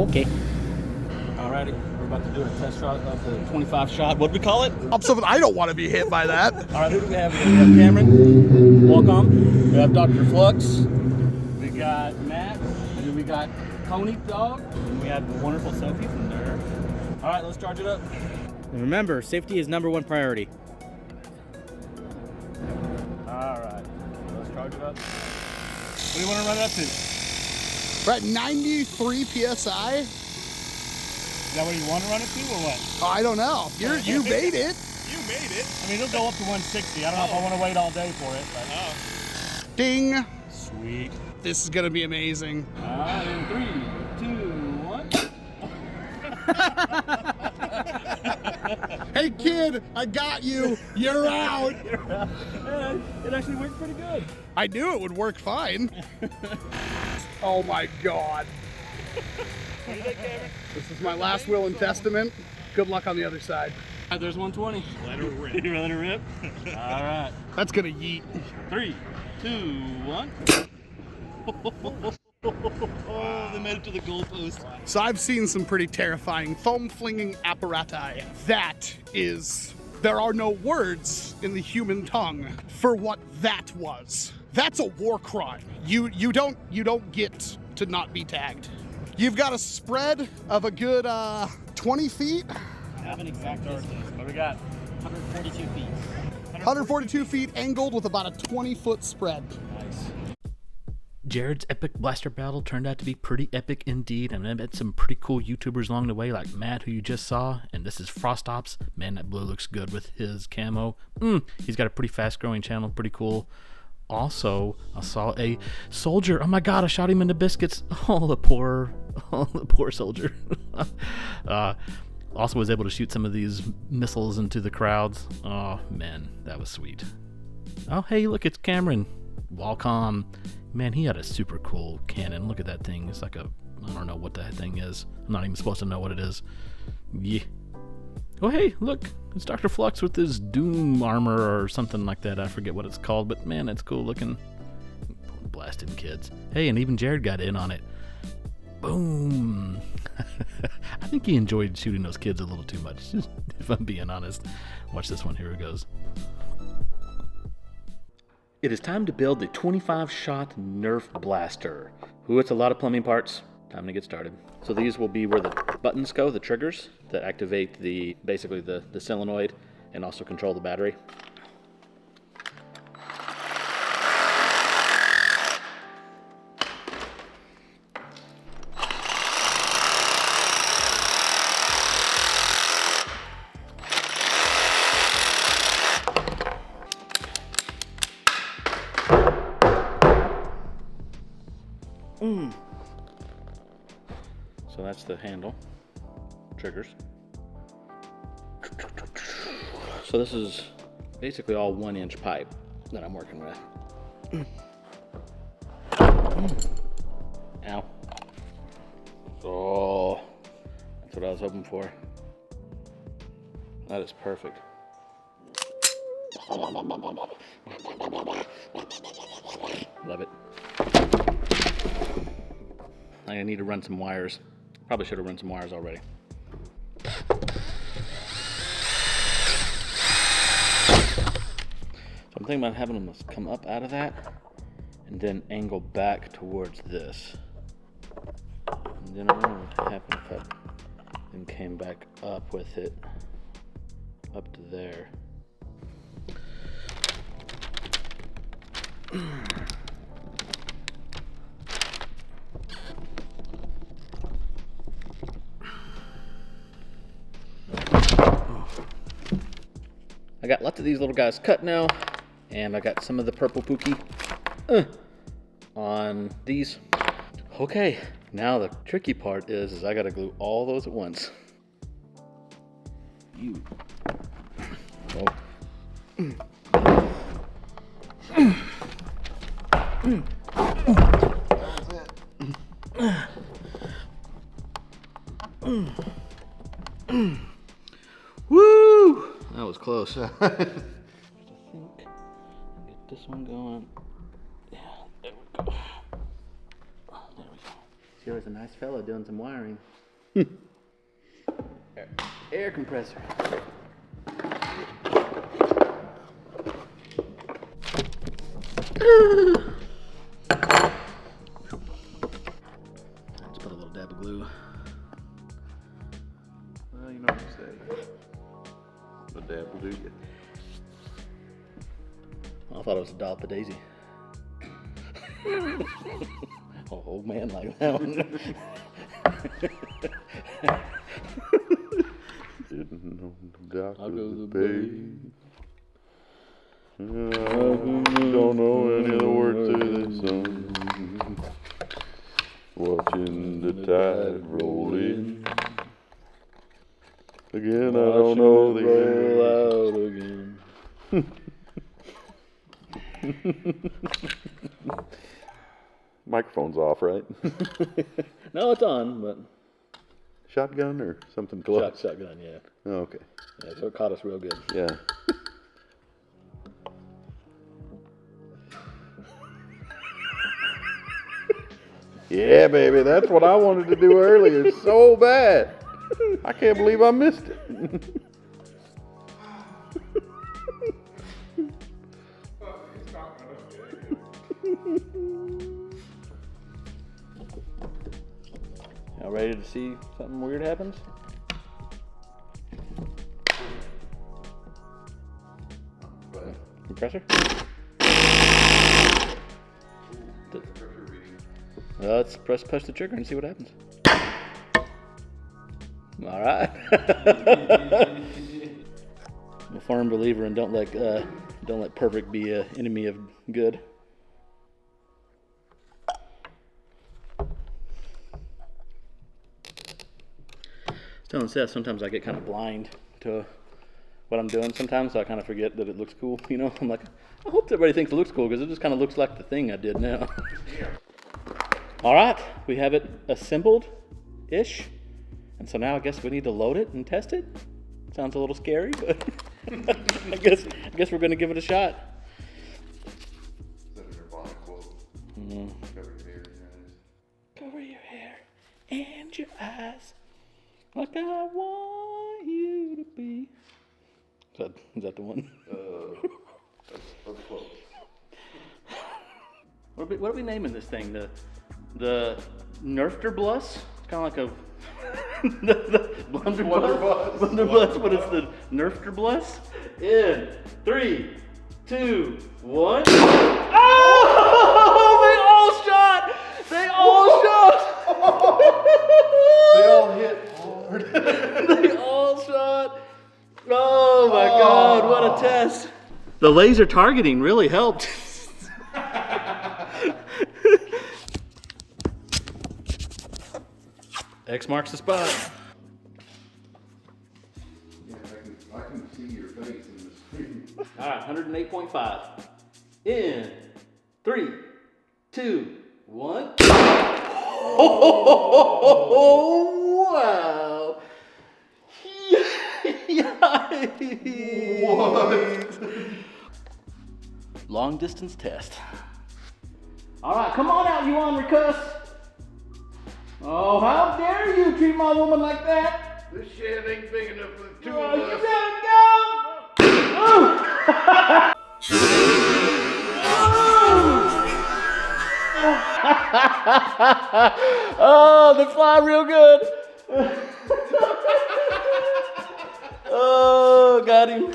Okay. Alrighty, we're about to do a test shot of the 25 shot. What do we call it? Something I don't want to be hit by that. Alright, who do we have here? We have Cameron, Welcome. We have Dr. Flux. We got Matt. And then we got Coney Dog. And we have the wonderful Sophie from Nerf. Alright, let's charge it up. And remember, safety is #1 priority. Alright, let's charge it up. What do you want to run it up to? We're at 93 PSI. Is that what you want to run it to or what? Oh, I don't know. You made it. You made it. I mean, it'll go up to 160. I don't know if I want to wait all day for it. But... Ding. Sweet. This is going to be amazing. Alright, in 3, 2, 1. Hey, kid, I got you. You're out. It actually worked pretty good. I knew it would work fine. Oh, my God. What do you think, Cameron? This is my last will and testament. Good luck on the other side. Alright, there's 120. Let her rip. You let her rip? Alright. That's going to yeet. 3, 2, 1. Oh, they made it to the goalpost. So I've seen some pretty terrifying foam flinging apparatus. There are no words in the human tongue for what that was. That's a war crime. You don't get to not be tagged. You've got a spread of a good 20 feet. I have an exact distance. What we got? 142 feet. 142 feet angled with about a 20-foot spread. Nice. Jared's epic blaster battle turned out to be pretty epic indeed, and I met some pretty cool YouTubers along the way, like Matt, who you just saw, and this is Frostops. Man, that blue looks good with his camo. He's got a pretty fast-growing channel, pretty cool. Also, I saw a soldier. Oh my God, I shot him into biscuits. Oh, the poor soldier. Also was able to shoot some of these missiles into the crowds. Oh man, that was sweet. Oh hey, look, it's Cameron. Welcome. Man, he had a super cool cannon. Look at that thing. It's like I don't know what that thing is. I'm not even supposed to know what it is. Yeah. Oh hey, look, it's Dr. Flux with his Doom armor or something like that. I forget what it's called, but man, that's cool looking. Blasting kids. Hey, and even Jared got in on it. Boom. I think he enjoyed shooting those kids a little too much, if I'm being honest. Watch this one, here it goes. It is time to build the 25-shot Nerf blaster. Ooh, it's a lot of plumbing parts. Time to get started. So these will be where the buttons go, the triggers, that activate basically the solenoid and also control the battery. So that's the handle, triggers. So this is basically all 1-inch pipe that I'm working with. Ow. Oh, that's what I was hoping for. That is perfect. Love it. I need to run some wires. Probably should have run some wires already. So I'm thinking about having them come up out of that and then angle back towards this. And then I don't know what happened if I then came back up with it up to there. I got lots of these little guys cut now, and I got some of the purple pookie on these. Okay, now the tricky part is I gotta glue all those at once. You. Oh. Woo! That was close. I think get this one going. Yeah, there we go. There we go. Sure is a nice fellow doing some wiring. Air compressor. Just put a little dab of glue. Well, you know what you say. The dab will do you. I thought it was a dollop of daisy. Oh, old man like that one. Didn't know the doctor I'll go was to the paid. Don't know any of the words to this song. Watching the tide roll in. Again, I don't know the roll out again. Microphone's off, right? No, it's on, but Shotgun or something close? shotgun, yeah. Oh, okay. Yeah, so it caught us real good. Yeah. Yeah, baby, that's what I wanted to do earlier so bad. I can't believe I missed it. Y'all ready to see something weird happens? Compressor? Let's push the trigger and see what happens. All right. I'm a firm believer in don't let perfect be an enemy of good. Telling Seth, sometimes I get kind of blind to what I'm doing sometimes, so I kind of forget that it looks cool, you know? I'm like, I hope everybody thinks it looks cool, because it just kind of looks like the thing I did now. All right, we have it assembled-ish, and so now I guess we need to load it and test it. Sounds a little scary, but I guess we're going to give it a shot. Cover your hair and your eyes. Like I want you to be. Is that the one? That's close. What are we naming this thing? The Nerfter Bluss? It's kind of like a the Blunderbuss. Blunderbuss, but it's the Nerfter Bluss. In 3, 2, 1. Oh! They all shot! They all shot! They all hit hard. They all shot. Oh my God, what a test. The laser targeting really helped. X marks the spot. Yeah, I can see your face in the screen. All right, 108.5. In 3, 2, 1. Oh, wow. What? Long distance test. All right, come on out, you ornery cuss. Oh, how dare you treat my woman like that? This shed ain't big enough for the two Oh, of you us. better go. Oh, they fly real good. Oh, got him.